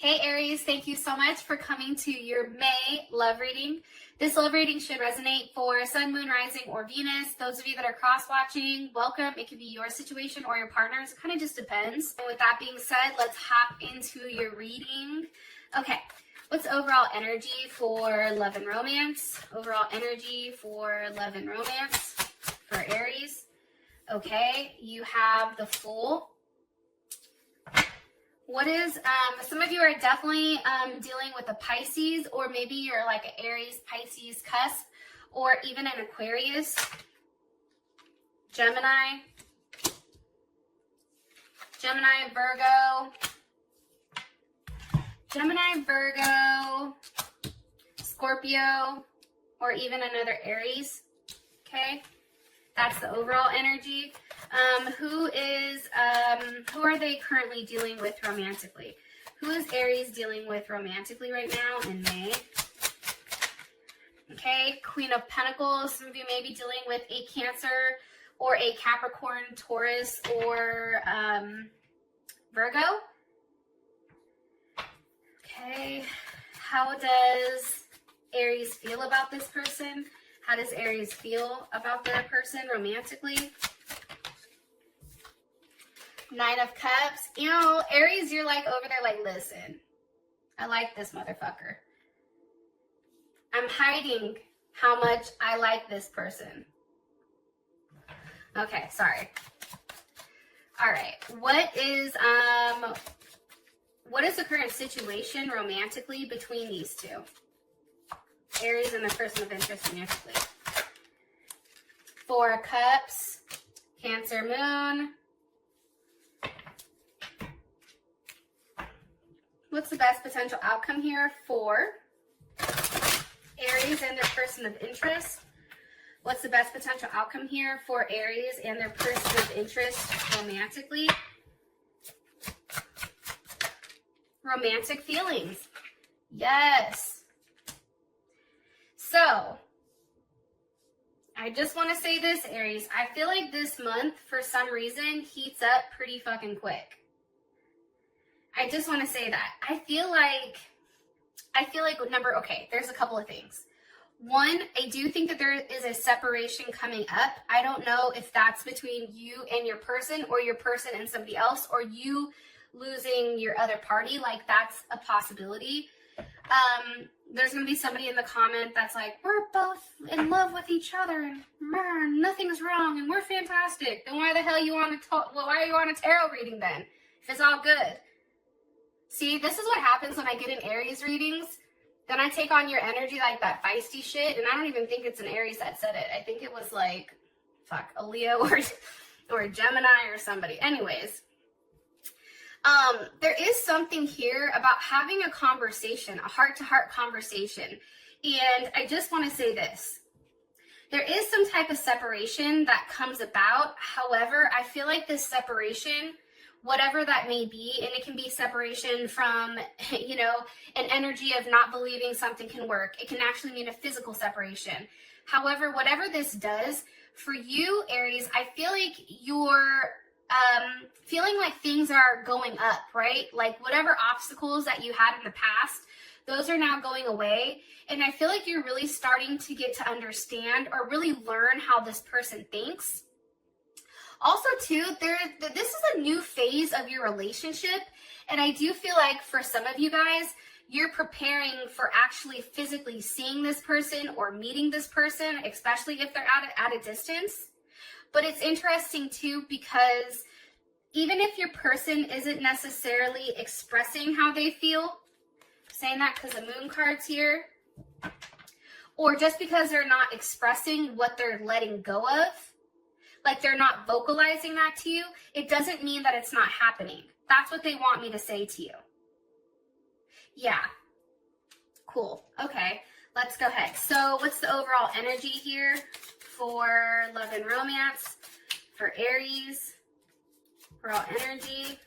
Hey Aries, thank you so much for coming to your May love reading. This love reading should resonate for Sun, Moon, Rising, or Venus. Those of you that are cross-watching, welcome. It could be your situation or your partner's. It kind of just depends. And with that being said, let's hop into your reading. Okay, what's overall energy for love and romance? Overall energy for love and romance for Aries. Okay, you have the Fool. What is, some of you are definitely dealing with a Pisces, or maybe you're like an Aries, Pisces cusp, or even an Aquarius, Gemini, Virgo, Scorpio, or even another Aries, okay? That's the overall energy. Who are they currently dealing with romantically? Who is Aries dealing with romantically right now in May? Okay, Queen of Pentacles. Some of you may be dealing with a Cancer or a Capricorn, Taurus, or Virgo. Okay, how does Aries feel about this person? How does Aries feel about their person romantically? Nine of Cups. You know, Aries, you're like over there like, listen, I like this motherfucker. I'm hiding how much I like this person. Okay, sorry. All right. What is the current situation romantically between these two? Aries and the person of interest romantically. Four of Cups, Cancer Moon. What's the best potential outcome here for Aries and their person of interest? What's the best potential outcome here for Aries and their person of interest romantically? Romantic feelings. Yes. So, I just want to say this, Aries. I feel like this month, for some reason, heats up pretty fucking quick. I just want to say that. I feel like there's a couple of things. One, I do think that there is a separation coming up. I don't know if that's between you and your person, or your person and somebody else, or you losing your other party. Like, that's a possibility. There's going to be somebody in the comment that's like, we're both in love with each other and nothing's wrong and we're fantastic. Then why the hell why are you on a tarot reading then? If it's all good. See, this is what happens when I get in Aries readings. Then I take on your energy like that feisty shit, and I don't even think it's an Aries that said it. I think it was like, a Leo or a Gemini or somebody. Anyways, there is something here about having a conversation, a heart-to-heart conversation. And I just want to say this. There is some type of separation that comes about. However, I feel like this separation, whatever that may be, and it can be separation from, an energy of not believing something can work. It can actually mean a physical separation. However, whatever this does, for you, Aries, I feel like you're feeling like things are going up, right? Like whatever obstacles that you had in the past, those are now going away. And I feel like you're really starting to get to understand or really learn how this person thinks. Also, too, this is a new phase of your relationship, and I do feel like for some of you guys, you're preparing for actually physically seeing this person or meeting this person, especially if they're at a distance. But it's interesting, too, because even if your person isn't necessarily expressing how they feel, I'm saying that because the moon card's here, or just because they're not expressing what they're letting go of, like they're not vocalizing that to you, it doesn't mean that it's not happening. That's what they want me to say to you. Yeah. Cool. Okay. Let's go ahead. So what's the overall energy here for love and romance for Aries? Overall energy.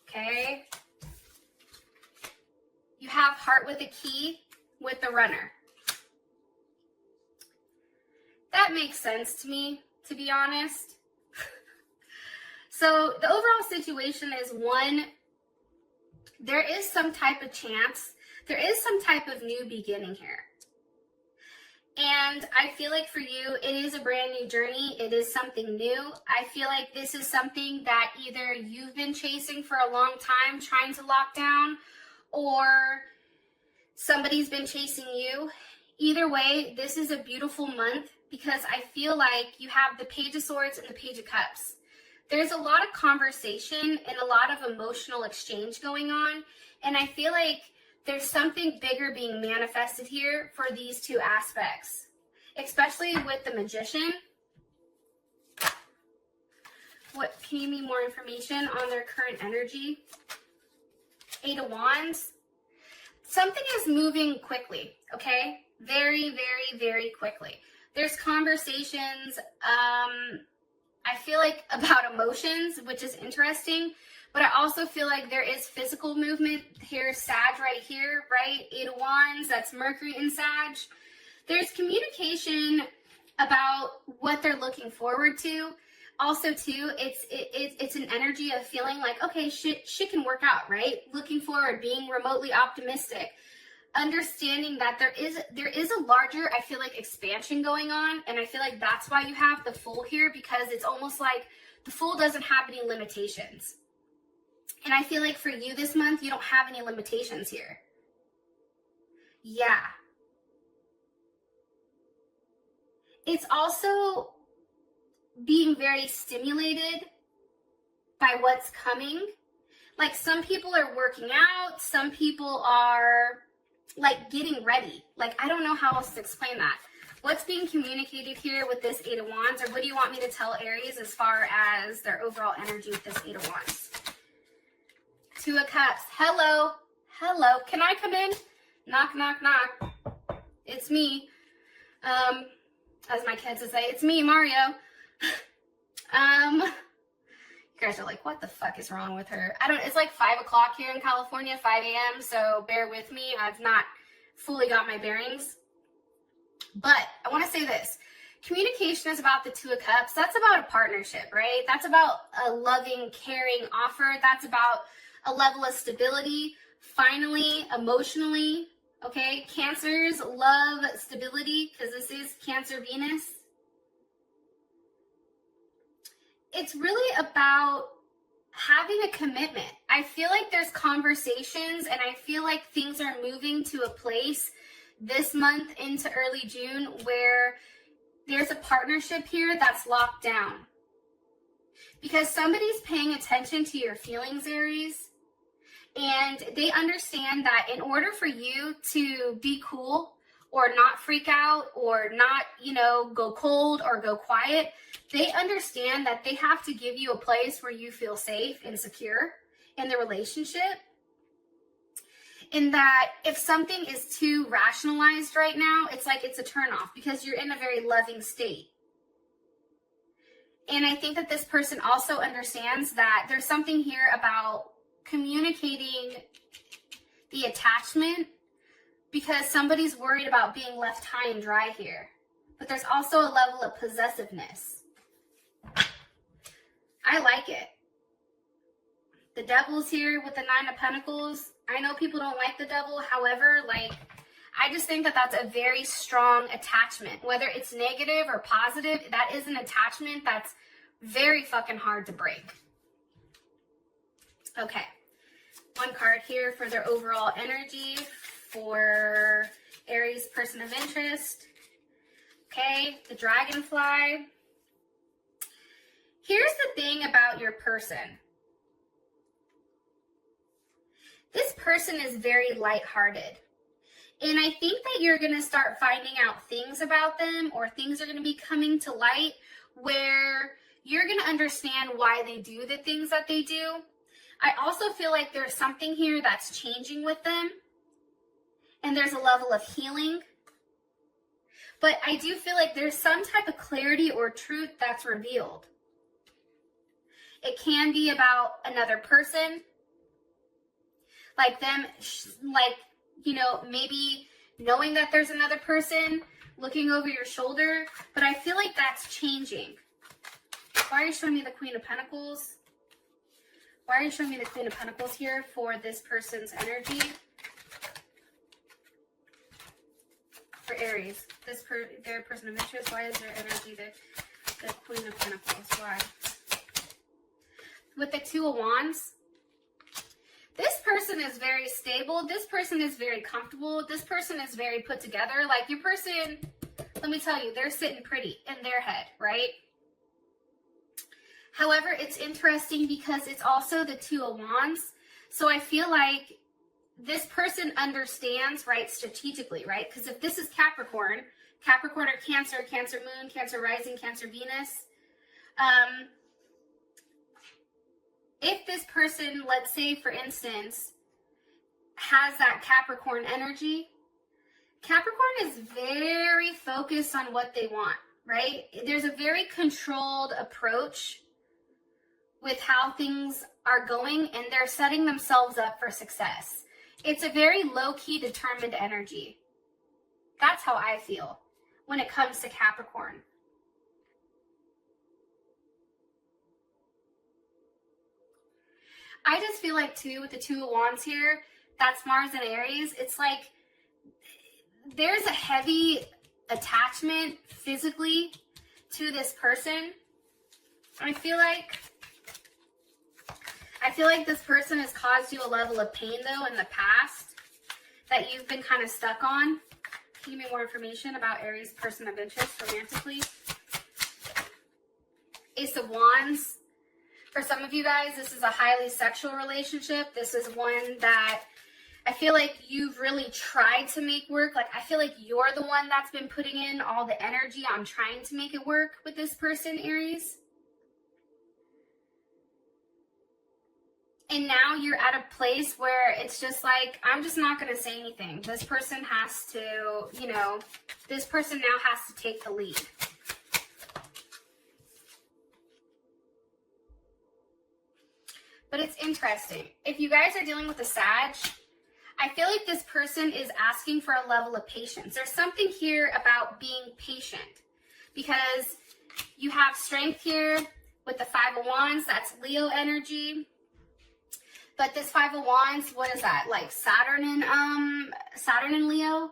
Okay. You have heart with a key with the runner. That makes sense to me, to be honest. So the overall situation is, one, there is some type of chance, there is some type of new beginning here. And I feel like for you, it is a brand new journey. It is something new. I feel like this is something that either you've been chasing for a long time, trying to lock down, or somebody's been chasing you. Either way, this is a beautiful month because I feel like you have the Page of Swords and the Page of Cups. There's a lot of conversation and a lot of emotional exchange going on. And I feel like there's something bigger being manifested here for these two aspects, especially with the Magician. What, can you give me more information on their current energy? 8 of Wands. Something is moving quickly, okay? Very, very, very quickly. There's conversations, I feel like about emotions, which is interesting. But I also feel like there is physical movement. Here's Sag right here, right? 8 of Wands, that's Mercury in Sag. There's communication about what they're looking forward to. Also, too, it's an energy of feeling like, okay, shit can work out, right? Looking forward, being remotely optimistic. Understanding that there is a larger, I feel like, expansion going on. And I feel like that's why you have the Fool here, because it's almost like the Fool doesn't have any limitations. And I feel like for you this month, you don't have any limitations here. Yeah. It's also being very stimulated by what's coming. Like, some people are working out. Some people are, like, getting ready. Like, I don't know how else to explain that. What's being communicated here with this 8 of Wands? Or what do you want me to tell Aries as far as their overall energy with this 8 of Wands? 2 of Cups. Hello. Hello. Can I come in? Knock, knock, knock. It's me. As my kids would say, it's me, Mario. You guys are like, what the fuck is wrong with her? It's like 5 o'clock here in California, 5 a.m. So bear with me. I've not fully got my bearings. But I want to say this. Communication is about the 2 of Cups. That's about a partnership, right? That's about a loving, caring offer. That's about a level of stability, finally, emotionally, okay? Cancers love stability because this is Cancer Venus. It's really about having a commitment. I feel like there's conversations, and I feel like things are moving to a place this month into early June where there's a partnership here that's locked down. Because somebody's paying attention to your feelings, Aries. And they understand that in order for you to be cool or not freak out or not, go cold or go quiet, they understand that they have to give you a place where you feel safe and secure in the relationship. In that if something is too rationalized right now, it's like it's a turnoff because you're in a very loving state. And I think that this person also understands that there's something here about communicating the attachment because somebody's worried about being left high and dry here. But there's also a level of possessiveness. I like it. The Devil's here with the 9 of Pentacles. I know people don't like the Devil. However, I just think that that's a very strong attachment. Whether it's negative or positive, that is an attachment that's very fucking hard to break. Okay. One card here for their overall energy for Aries person of interest. Okay, the Dragonfly. Here's the thing about your person. This person is very lighthearted. And I think that you're going to start finding out things about them, or things are going to be coming to light where you're going to understand why they do the things that they do. I also feel like there's something here that's changing with them. And there's a level of healing. But I do feel like there's some type of clarity or truth that's revealed. It can be about another person. Like them, maybe knowing that there's another person looking over your shoulder. But I feel like that's changing. Why are you showing me the Queen of Pentacles? Why are you showing me the Queen of Pentacles here for this person's energy? For Aries, their person of interest, why is their energy the Queen of Pentacles? Why? With the Two of Wands, this person is very stable. This person is very comfortable. This person is very put together. Like your person, let me tell you, they're sitting pretty in their head, right? However, it's interesting because it's also the Two of Wands. So I feel like this person understands, right, strategically, right? Because if this is Capricorn or Cancer, Cancer Moon, Cancer Rising, Cancer Venus, if this person, let's say, for instance, has that Capricorn energy, Capricorn is very focused on what they want, right? There's a very controlled approach with how things are going, and they're setting themselves up for success. It's a very low-key, determined energy. That's how I feel when it comes to Capricorn. I just feel like, too, with the Two of Wands here, that's Mars and Aries. It's like there's a heavy attachment physically to this person. I feel like this person has caused you a level of pain, though, in the past that you've been kind of stuck on. Can you give me more information about Aries' person of interest romantically? Ace of Wands. For some of you guys, this is a highly sexual relationship. This is one that I feel like you've really tried to make work. Like, I feel like you're the one that's been putting in all the energy on trying to make it work with this person, Aries. And now you're at a place where it's just like, I'm just not going to say anything. This person has to, this person now has to take the lead. But it's interesting. If you guys are dealing with a Sag, I feel like this person is asking for a level of patience. There's something here about being patient because you have strength here with the Five of Wands. That's Leo energy. But this Five of Wands, what is that? Like Saturn and Leo?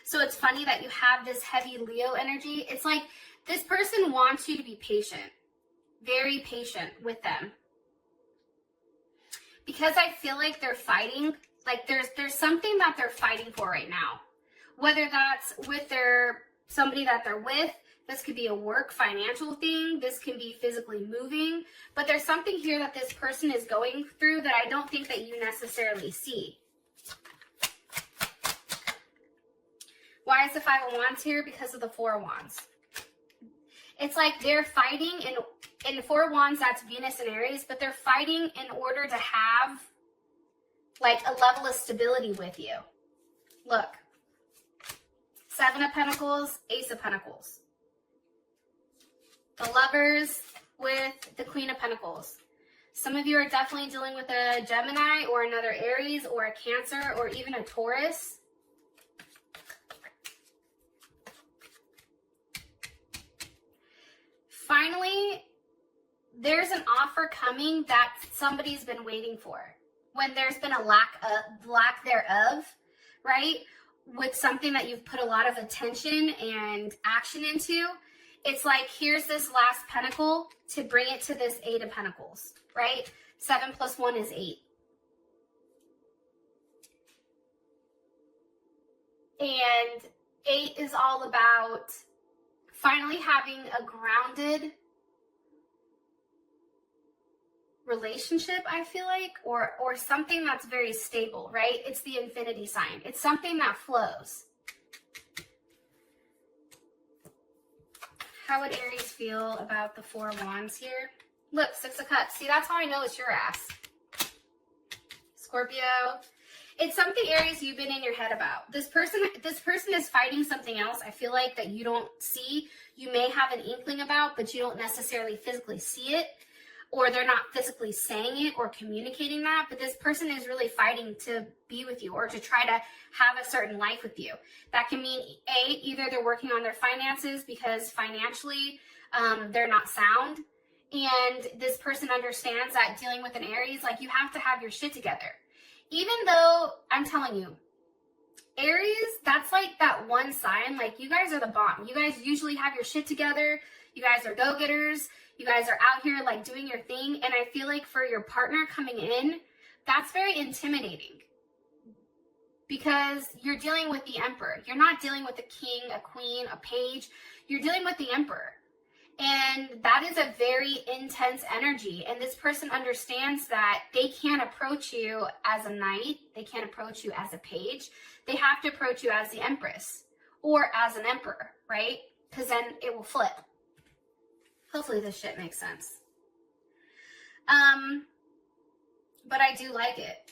So it's funny that you have this heavy Leo energy. It's like this person wants you to be patient. Very patient with them. Because I feel like they're fighting. Like there's something that they're fighting for right now. Whether that's with somebody that they're with. This could be a work, financial thing. This can be physically moving. But there's something here that this person is going through that I don't think that you necessarily see. Why is the Five of Wands here? Because of the Four of Wands. It's like they're fighting, in the Four of Wands, that's Venus and Aries, but they're fighting in order to have like a level of stability with you. Look. Seven of Pentacles, Ace of Pentacles. The Lovers with the Queen of Pentacles. Some of you are definitely dealing with a Gemini or another Aries or a Cancer or even a Taurus. Finally, there's an offer coming that somebody's been waiting for. When there's been a lack thereof, right? With something that you've put a lot of attention and action into. It's like, here's this last pentacle to bring it to this Eight of Pentacles, right? 7 plus 1 is 8. And 8 is all about finally having a grounded relationship, I feel like, or something that's very stable, right? It's the infinity sign. It's something that flows. How would Aries feel about the Four of Wands here? Look, Six of Cups. See, that's how I know it's your ass. Scorpio. It's something, Aries, you've been in your head about. This person is fighting something else, I feel like, that you don't see. You may have an inkling about, but you don't necessarily physically see it. Or they're not physically saying it or communicating that. But this person is really fighting to be with you or to try to have a certain life with you. That can mean, either they're working on their finances because financially they're not sound. and this person understands that dealing with an Aries, like, you have to have your shit together. Even though, I'm telling you, Aries, that's like that one sign, like, you guys are the bomb. You guys usually have your shit together. You guys are go-getters. You guys are out here, like, doing your thing. And I feel like for your partner coming in, that's very intimidating. Because you're dealing with the Emperor. You're not dealing with a king, a queen, a page. You're dealing with the Emperor. And that is a very intense energy. And this person understands that they can't approach you as a knight. They can't approach you as a page. They have to approach you as the Empress or as an Emperor, right? Because then it will flip. Hopefully this shit makes sense. But I do like it.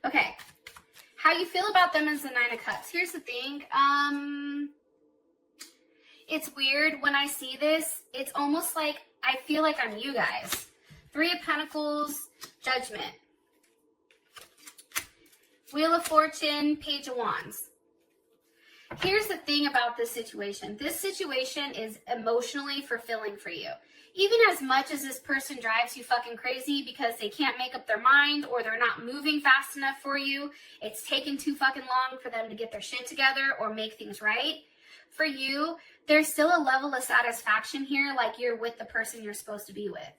Okay. How you feel about them is the Nine of Cups. Here's the thing. It's weird when I see this. It's almost like I feel like I'm you guys. Three of Pentacles, Judgment. Wheel of Fortune, Page of Wands. Here's the thing about this situation. This situation is emotionally fulfilling for you. Even as much as this person drives you fucking crazy because they can't make up their mind or they're not moving fast enough for you, it's taken too fucking long for them to get their shit together or make things right. For you, there's still a level of satisfaction here, like you're with the person you're supposed to be with.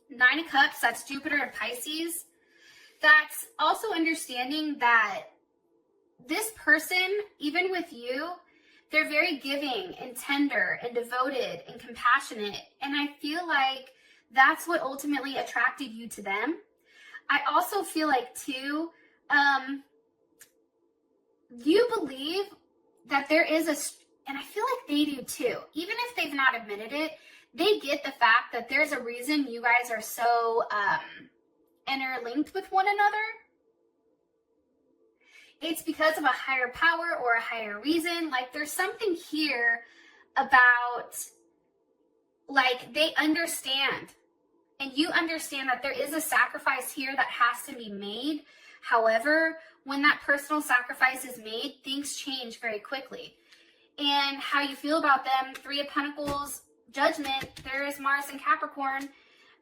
Nine of Cups, that's Jupiter and Pisces. That's also understanding that this person, even with you, they're very giving and tender and devoted and compassionate. And I feel like that's what ultimately attracted you to them. I also feel like, too, you believe that there is and I feel like they do too, even if they've not admitted it, they get the fact that there's a reason you guys are so interlinked with one another. It's because of a higher power or a higher reason. Like, there's something here about, like, they understand. And you understand that there is a sacrifice here that has to be made. However, when that personal sacrifice is made, things change very quickly. And how you feel about them, Three of Pentacles, Judgment, there is Mars and Capricorn.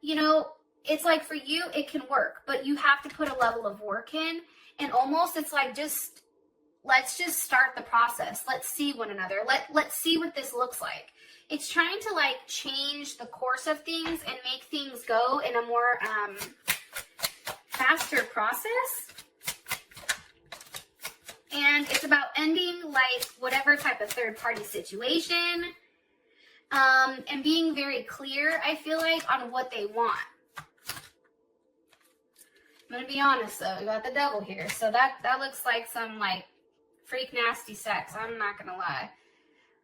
You know, it's like for you, it can work. But you have to put a level of work in. And almost it's like, let's just start the process. Let's see one another. Let's see what this looks like. It's trying to, like, change the course of things and make things go in a more faster process. And it's about ending, like, whatever type of third-party situation. And being very clear, I feel like, on what they want. I'm going to be honest, though. We got the devil here. So that looks like some, like, freak nasty sex. I'm not going to lie.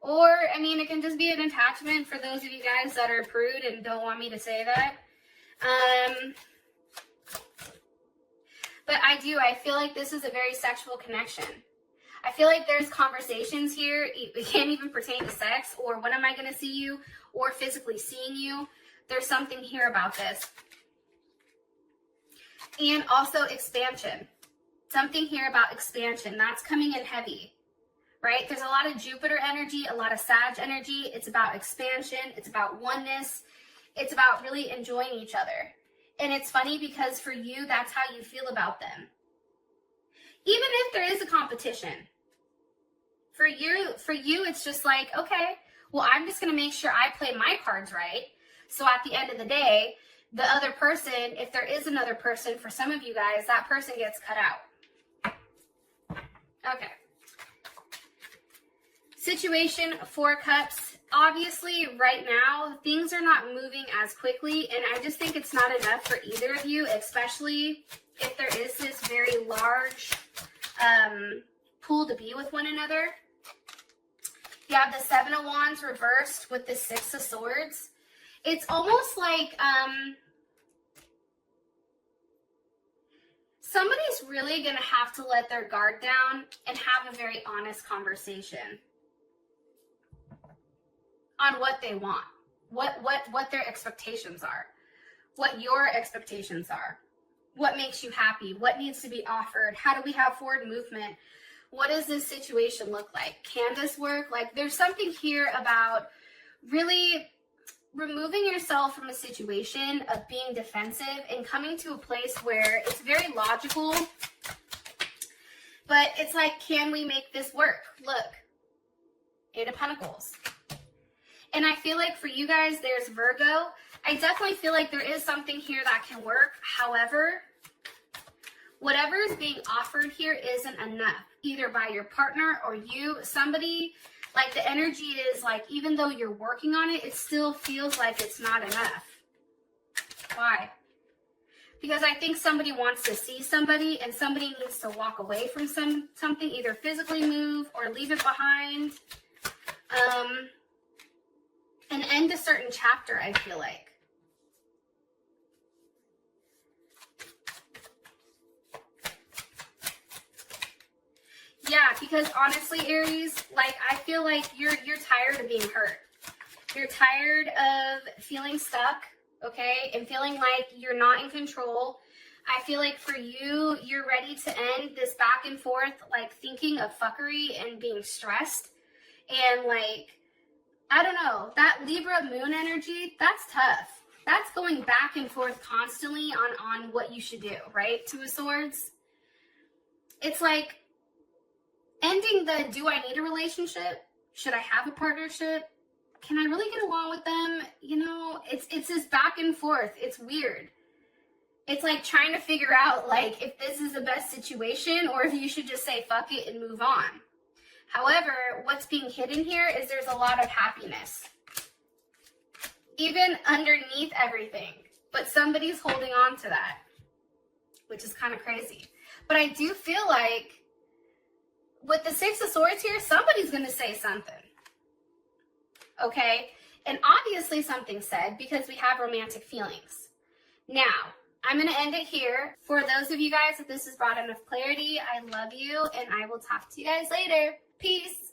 Or, I mean, it can just be an attachment for those of you guys that are prude and don't want me to say that. But I feel like this is a very sexual connection. I feel like there's conversations here. It can't even pertain to sex or when am I going to see you or physically seeing you. There's something here about this. And also expansion. Something here about expansion. That's coming in heavy, right? There's a lot of Jupiter energy, a lot of Sag energy. It's about expansion. It's about oneness. It's about really enjoying each other. And it's funny because for you, that's how you feel about them. Even if there is a competition. For you, it's just like, okay, well, I'm just going to make sure I play my cards right. So at the end of the day, the other person, if there is another person, for some of you guys, that person gets cut out. Okay. Situation, Four Cups. Obviously, right now, things are not moving as quickly, and I just think it's not enough for either of you, especially if there is this very large pool to be with one another. You have the Seven of Wands reversed with the Six of Swords. It's almost like somebody's really going to have to let their guard down and have a very honest conversation on what they want, what their expectations are, what your expectations are, what makes you happy, what needs to be offered, how do we have forward movement, what does this situation look like, can this work? Like, there's something here about really removing yourself from a situation of being defensive and coming to a place where it's very logical, but it's like, can we make this work? Look, Eight of Pentacles. And I feel like for you guys, there's Virgo. I definitely feel like there is something here that can work. However, whatever is being offered here isn't enough, either by your partner or you. Somebody, like the energy is like, even though you're working on it, it still feels like it's not enough. Why? Because I think somebody wants to see somebody, and somebody needs to walk away from something, either physically move or leave it behind. And end a certain chapter, I feel like. Yeah, because honestly, Aries, like, I feel like you're tired of being hurt. You're tired of feeling stuck, okay? And feeling like you're not in control. I feel like for you, you're ready to end this back and forth, like thinking of fuckery and being stressed. And like, I don't know, that Libra moon energy, that's tough. That's going back and forth constantly on what you should do, right? Two of Swords. It's like ending the, do I need a relationship? Should I have a partnership? Can I really get along with them? You know, it's this back and forth. It's weird. It's like trying to figure out like if this is the best situation or if you should just say fuck it and move on. However, what's being hidden here is there's a lot of happiness, even underneath everything, but somebody's holding on to that, which is kind of crazy. But I do feel like with the Six of Swords here, somebody's going to say something, okay? And obviously something said, because we have romantic feelings. Now, I'm going to end it here. For those of you guys that this has brought enough clarity, I love you, and I will talk to you guys later. Peace.